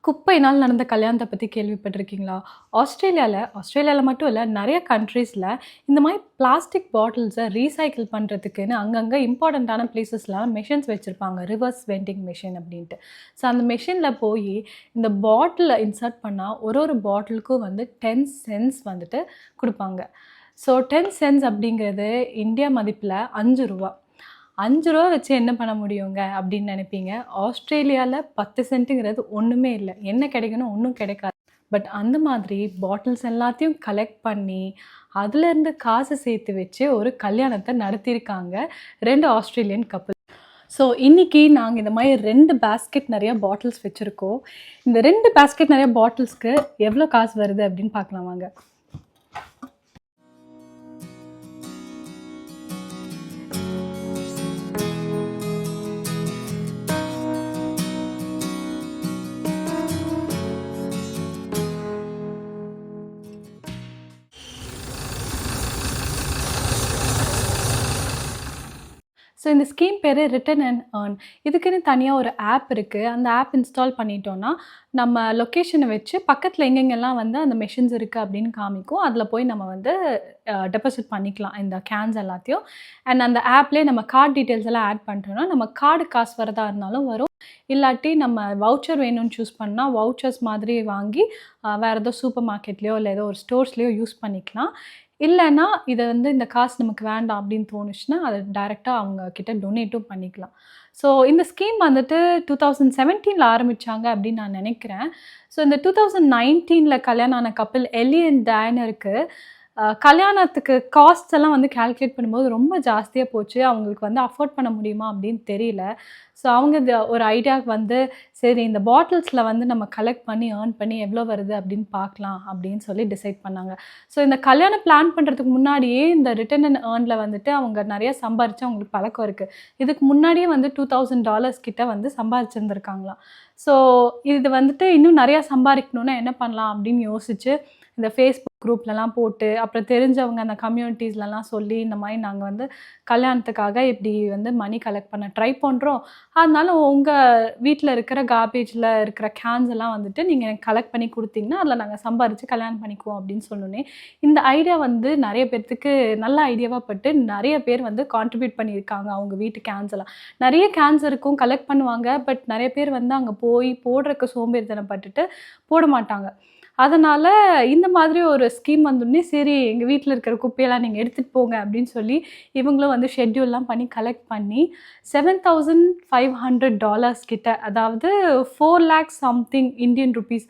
குப்பையினால் நடந்த கல்யாணத்த பத்தி கேள்விப்பட்டிருக்கீங்களா? ஆஸ்திரேலியால மட்டும் இல்ல, நெறைய கண்ட்ரீஸ்ல இந்த மாரி பிளாஸ்டிக் பாட்டில்ஸ ரீசைக்கிள் பண்றதுக்குன்னு அங்கங்க இம்பார்ட்டன்ட்டான பிளேஸஸ்லாம் மெஷின்ஸ் வச்சிருப்பாங்க. ரிவர்ஸ் வெண்டிங் மெஷின் அப்டின்ட்டு. ஸோ அந்த மெஷின்ல போயி இந்த பாட்டில இன்சர்ட் பண்ணா ஒரு பாட்டிலுக்கும் வந்து 10 சென்ட்ஸ் வந்துட்டு குடுப்பாங்க. ஸோ 10 சென்ட்ஸ் அப்டிங்கிறது இந்தியா மதிப்புல ரூ. 5 வச்சு என்ன பண்ண முடியுங்க அப்படின்னு நினைப்பீங்க. ஆஸ்திரேலியால 10 சென்ட்டுங்கிறது ஒண்ணுமே இல்ல. என்ன கிடைக்கும்னா ஒண்ணும் கிடைக்காது. பட் அந்த மாதிரி பாட்டில்ஸ் எல்லாத்தையும் கலெக்ட் பண்ணி, அதுலேருந்து காசு சேர்த்து வச்சு ஒரு கல்யாணத்த நடத்தியிருக்காங்க 2 ஆஸ்திரேலியன் கப்புள். ஸோ இன்னைக்கு நாங்க இந்த மாரி 2 பேஸ்கெட் நெறைய பாட்டில்ஸ் வச்சிருக்கோம். இந்த 2 பேஸ்கெட் நெறைய பாட்டில்ஸ்க்கு எவ்வளோ காசு வருது அப்படின்னு பார்க்கலாம் வாங்க. ஸோ இந்த ஸ்கீம் பேரு ரிட்டர்ன் அண்ட் ஏர்ன். இதுக்குன்னு தனியா ஒரு ஆப் இருக்கு. அந்த ஆப் இன்ஸ்டால் பண்ணிட்டோம்னா, நம்ம லொக்கேஷன வச்சு பக்கத்துல எங்கெங்கெல்லாம் வந்து அந்த மெஷின்ஸ் இருக்கு அப்படின்னு காமிக்கும். அதுல போய் நம்ம வந்து டெபாசிட் பண்ணிக்கலாம் இந்த கேன்ஸ் எல்லாத்தையும். அண்ட் அந்த ஆப்லயே நம்ம கார்ட் டீட்டெயில்ஸ் எல்லாம் ஆட் பண்ணிட்டோம்னா, நம்ம கார்டு காசு வரதா இருந்தாலும் வரும். இல்லாட்டி நம்ம வவுச்சர் வேணும்னு சூஸ் பண்ணா, வவுச்சர்ஸ் மாதிரி வாங்கி வேற ஏதோ சூப்பர் மார்க்கெட்லயோ இல்ல ஏதோ ஒரு ஸ்டோர்ஸ்லயோ யூஸ் பண்ணிக்கலாம். இல்லன்னா, இத வந்து இந்த காசு நமக்கு வேண்டாம் அப்படின்னு தோணுச்சுன்னா, அத டைரக்ட்டா அவங்க கிட்ட டொனேட்டும் பண்ணிக்கலாம். ஸோ இந்த ஸ்கீம் வந்துட்டு 2017ல ஆரம்பிச்சாங்க அப்படின்னு நான் நெனைக்கிறேன். ஸோ இந்த 2019ல கல்யாணம் ஆன கப்பிள் எல்லி அண்ட் டயனருக்கு கல்யாணத்துக்கு காஸ்ட்ஸ் எல்லாம் வந்து கால்குலேட் பண்ணும்போது ரொம்ப ஜாஸ்தியா போச்சு. அவங்களுக்கு வந்து அஃபோர்ட் பண்ண முடியுமா அப்படின்னு தெரியல. ஸோ அவங்க ஒரு ஐடியாவுக்கு வந்து, சரி இந்த பாட்டில்ஸ்ல வந்து நம்ம கலெக்ட் பண்ணி, ஏர்ன் பண்ணி எவ்வளோ வருது அப்படின்னு பார்க்கலாம் அப்படின்னு சொல்லி டிசைட் பண்ணாங்க. ஸோ இந்த கல்யாணம் பிளான் பண்ணுறதுக்கு முன்னாடியே இந்த ரிட்டர்ன் அண்ட் ஏர்ன்ல வந்துட்டு அவங்க நெறைய சம்பாரிச்சு அவங்களுக்கு பழக்கம் இருக்கு. இதுக்கு முன்னாடியே வந்து $2000 கிட்ட வந்து சம்பாரிச்சிருந்திருக்காங்களாம். ஸோ இது வந்துட்டு இன்னும் நெறையா சம்பாரிக்கணும்னா என்ன பண்ணலாம் அப்படின்னு யோசிச்சு, இந்த Facebook குரூப்லலாம் போட்டு, அப்புறம் தெரிஞ்சவங்க அந்த கம்யூனிட்டீஸ்லலாம் சொல்லி, இந்த மாரி நாங்க வந்து கல்யாணத்துக்காக இப்படி வந்து மணி கலெக்ட் பண்ண ட்ரை பண்றோம். அதனால உங்க வீட்ல இருக்கிற கார்பேஜ்ல இருக்கிற கேன்ஸ் எல்லாம் வந்துட்டு நீங்க எனக்கு கலெக்ட் பண்ணி குடுத்தீங்கன்னா, அதில நாங்க சம்பாரிச்சு கல்யாணம் பண்ணிக்குவோம் அப்படின்னு சொன்னோனே, இந்த ஐடியா வந்து நெறைய பேத்துக்கு நல்ல ஐடியாவா பட்டு, நெறைய பேர் வந்து கான்ட்ரிபியூட் பண்ணியிருக்காங்க அவங்க வீட்டு கேன்ஸ் எல்லாம். நெறைய கேன்ஸ் இருக்கும், கலெக்ட் பண்ணுவாங்க. பட் நெறைய பேர் வந்து அங்க போய் போடுறக்கு சோம்பேறித்தனம் பட்டுட்டு போட மாட்டாங்க. அதனால இந்த மாதிரி ஒரு ஸ்கீம் வந்தோனே, சரி எங்க வீட்ல இருக்கிற குப்பையெல்லாம் நீங்க எடுத்துட்டு போங்க அப்படின்னு சொல்லி, இவங்களும் வந்து ஷெட்யூல்லாம் பண்ணி கலெக்ட் பண்ணி $7,500 கிட்ட, அதாவது 4 லேக் சம்திங் இந்தியன் ரூபீஸ்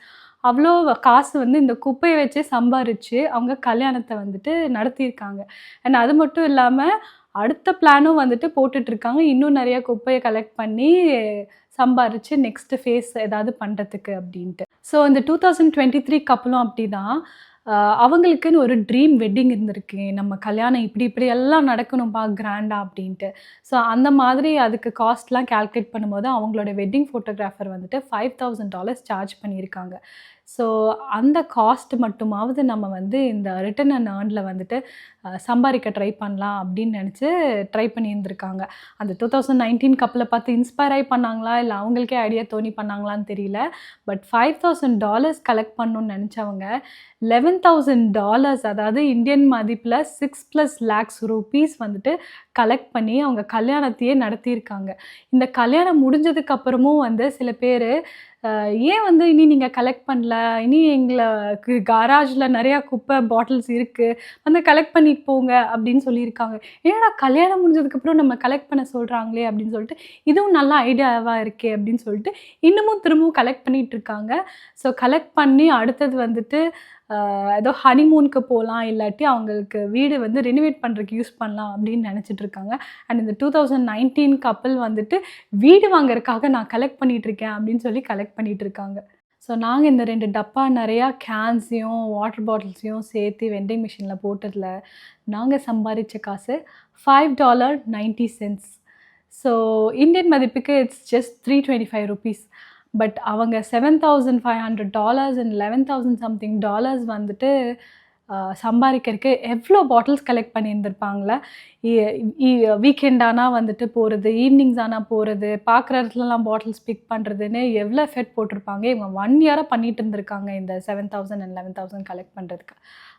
அவ்வளோ காசு வந்து இந்த குப்பைய வச்சே சம்பாரிச்சு, அவங்க கல்யாணத்த வந்துட்டு நடத்தியிருக்காங்க. அண்ட் அது மட்டும் இல்லாம, அடுத்த பிளானும் வந்துட்டு போட்டுட்ருக்காங்க. இன்னும் நெறைய குப்பைய கலெக்ட் பண்ணி சம்பாரிச்சு நெக்ஸ்ட் ஃபேஸ் ஏதாவது பண்றதுக்கு அப்படின்ட்டு. ஸோ இந்த 2023 கப்பலும் அப்படிதான். அவங்களுக்குன்னு ஒரு ட்ரீம் வெட்டிங் இருந்திருக்கு. நம்ம கல்யாணம் இப்படி இப்படி எல்லாம் நடக்கணும்பா கிராண்டா அப்படின்ட்டு. ஸோ அந்த மாதிரி அதுக்கு காஸ்ட்லாம் கால்குலேட் பண்ணும்போது அவங்களோட வெட்டிங் ஃபோட்டோகிராஃபர் வந்துட்டு $5,000 சார்ஜ் பண்ணியிருக்காங்க. ஸோ அந்த காஸ்ட் மட்டுமாவது நம்ம வந்து இந்த ரிட்டர்ன் அண்ட் ஏர்ன்ல வந்துட்டு சம்பாரிக்க ட்ரை பண்ணலாம் அப்படின்னு நெனச்சு ட்ரை பண்ணியிருந்திருக்காங்க. அந்த 2019 கப்பல பார்த்து இன்ஸ்பயர் ஆயி பண்ணாங்களா? இல்ல அவங்களுக்கே ஐடியா தோணி பண்ணாங்களான்னு தெரியல. பட் $5,000 கலெக்ட் பண்ணணும்னு நெனச்சவங்க $11,000, அதாவது இந்தியன் மதிப்புல 6+ லேக்ஸ் ரூபீஸ் வந்துட்டு கலெக்ட் பண்ணி அவங்க கல்யாணத்தையே நடத்தியிருக்காங்க. இந்த கல்யாணம் முடிஞ்சதுக்கு அப்புறமும் வந்து சில பேரு, ஏன் வந்து இனி நீங்க கலெக்ட் பண்ணல? இனி எங்களுக்கு கராஜ்ல நெறையா குப்பை பாட்டில்ஸ் இருக்கு. வந்து கலெக்ட் பண்ணிட்டு போங்க அப்படின்னு சொல்லியிருக்காங்க. என்னடா கல்யாணம் முடிஞ்சதுக்கப்புறம் நம்ம கலெக்ட் பண்ண சொல்றாங்களே அப்படின்னு சொல்லிட்டு, இதுவும் நல்ல ஐடியாவா இருக்கே அப்படின்னு சொல்லிட்டு, இன்னமும் திரும்பவும் கலெக்ட் பண்ணிட்டு இருக்காங்க. ஸோ கலெக்ட் பண்ணி அடுத்தது வந்துட்டு ஏதோ ஹனிமூனுக்கு போலாம், இல்லாட்டி அவங்களுக்கு வீடு வந்து ரெனோவேட் பண்றதுக்கு யூஸ் பண்ணலாம் அப்படின்னு நெனச்சிட்டு இருக்காங்க. அண்ட் இந்த 2019 கப்பிள் வந்துட்டு வீடு வாங்குறதுக்காக நான் கலெக்ட் பண்ணிட்டு இருக்கேன் அப்படின்னு சொல்லி கலெக்ட் பண்ணிட்டு இருக்காங்க. ஸோ நாங்க இந்த 2 டப்பா நெறையா கேன்ஸையும், வாட்டர் பாட்டில்ஸையும் சேர்த்து வெண்டிங் மிஷின்ல போட்டதுல, நாங்க சம்பாரிச்ச காசு $5.90. ஸோ இந்தியன் மதிப்புக்கு இட்ஸ் ஜஸ்ட் $325. பட் அவங்க $7,500 அண்ட் $11,000 சம்திங் வந்துட்டு சம்பாதிக்கிறதுக்கு எவ்வளோ பாட்டில்ஸ் கலெக்ட் பண்ணியிருந்திருப்பாங்களே. வீக்கெண்ட் ஆனால் வந்துட்டு போகிறது, ஈவினிங்ஸ் ஆனால் போகிறது, பார்க்குற இடத்துலலாம் பாட்டில்ஸ் பிக் பண்ணுறதுன்னு எவ்வளோ எஃபெக்ட் போட்டிருப்பாங்க. இவங்க 1 இயராக பண்ணிட்டு இருந்திருக்காங்க இந்த 7,000 அண்ட் 11,000 கலெக்ட் பண்ணுறதுக்கு.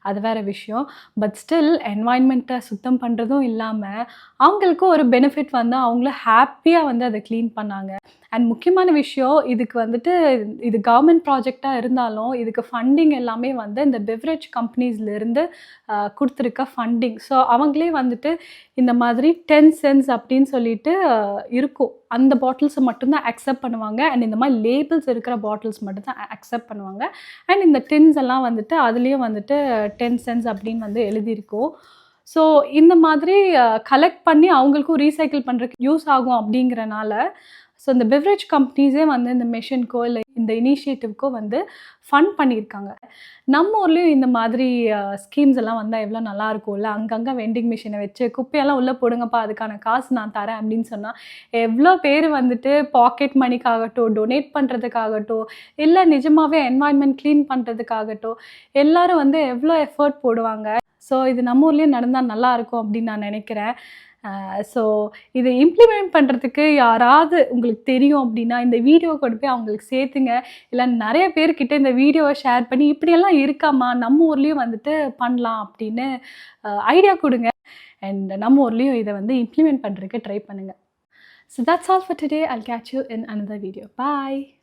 அது வேறு விஷயம். பட் ஸ்டில் என்வாயன்மெண்ட்டை சுத்தம் பண்ணுறதும் இல்லாமல் அவங்களுக்கு ஒரு பெனிஃபிட் வந்து அவங்களும் ஹாப்பியாக வந்து அதை க்ளீன் பண்ணாங்க. அண்ட் முக்கியமான விஷயம், இதுக்கு வந்துட்டு இது கவர்மெண்ட் ப்ராஜெக்டாக இருந்தாலும் இதுக்கு ஃபண்டிங் எல்லாமே வந்து இந்த பெவரேஜ் கம்பெனிஸ்லேருந்து கொடுத்துருக்க ஃபண்டிங். ஸோ அவங்களே வந்துட்டு இந்த மாதிரி 10 சென்ட்ஸ் அப்படின்னு சொல்லிட்டு இருக்கும். அந்த பாட்டில்ஸை மட்டும்தான் அக்செப்ட் பண்ணுவாங்க. அண்ட் இந்த மாதிரி லேபிள்ஸ் இருக்கிற பாட்டில்ஸ் மட்டும்தான் அக்செப்ட் பண்ணுவாங்க. அண்ட் இந்த டின்ஸ் எல்லாம் வந்துட்டு அதுலேயும் வந்துட்டு 10 சென்ட்ஸ் அப்படின்னு வந்து எழுதியிருக்கோம். ஸோ இந்த மாதிரி கலெக்ட் பண்ணி அவங்களுக்கும் ரீசைக்கிள் பண்ணுறதுக்கு யூஸ் ஆகும் அப்படிங்கிறனால ஸோ இந்த பெவரேஜ் கம்பெனிஸே வந்து இந்த மிஷனுக்கோ இல்லை இந்த இனிஷியேட்டிவ்க்கோ வந்து ஃபண்ட் பண்ணியிருக்காங்க. நம்ம ஊர்லேயும் இந்த மாதிரி ஸ்கீம்ஸ் எல்லாம் வந்தால் எவ்வளோ நல்லா இருக்கும்ல. அங்கங்கே வெண்டிங் மிஷினை வச்சு குப்பையெல்லாம் உள்ளே போடுங்கப்பா, அதுக்கான காசு நான் தரேன் அப்படின்னு சொன்னால் எவ்வளோ பேர் வந்துட்டு பாக்கெட் மணிக்காகட்டும், டொனேட் பண்ணுறதுக்காகட்டும், இல்லை நிஜமாகவே என்வாயன்மெண்ட் க்ளீன் பண்ணுறதுக்காகட்டும் எல்லோரும் வந்து எவ்வளோ எஃபர்ட் போடுவாங்க. ஸோ இது நம்ம ஊர்லேயும் நடந்தால் நல்லாயிருக்கும் அப்படின்னு நான் நினைக்கிறேன். ஸோ இதை இம்ப்ளிமெண்ட் பண்ணுறதுக்கு யாராவது உங்களுக்கு தெரியும் அப்படின்னா இந்த வீடியோ கொண்டு போய் அவங்களுக்கு சேர்த்துங்க. இல்லை நிறைய பேர்கிட்ட இந்த வீடியோவை ஷேர் பண்ணி இப்படியெல்லாம் இருக்காமா, நம்ம ஊர்லேயும் வந்துட்டு பண்ணலாம் அப்படின்னு ஐடியா கொடுங்க. அண்ட் நம்ம ஊர்லேயும் இதை வந்து இம்ப்ளிமெண்ட் பண்ணுறதுக்கு ட்ரை பண்ணுங்கள். So that's all for today. I'll catch you in another video. Bye.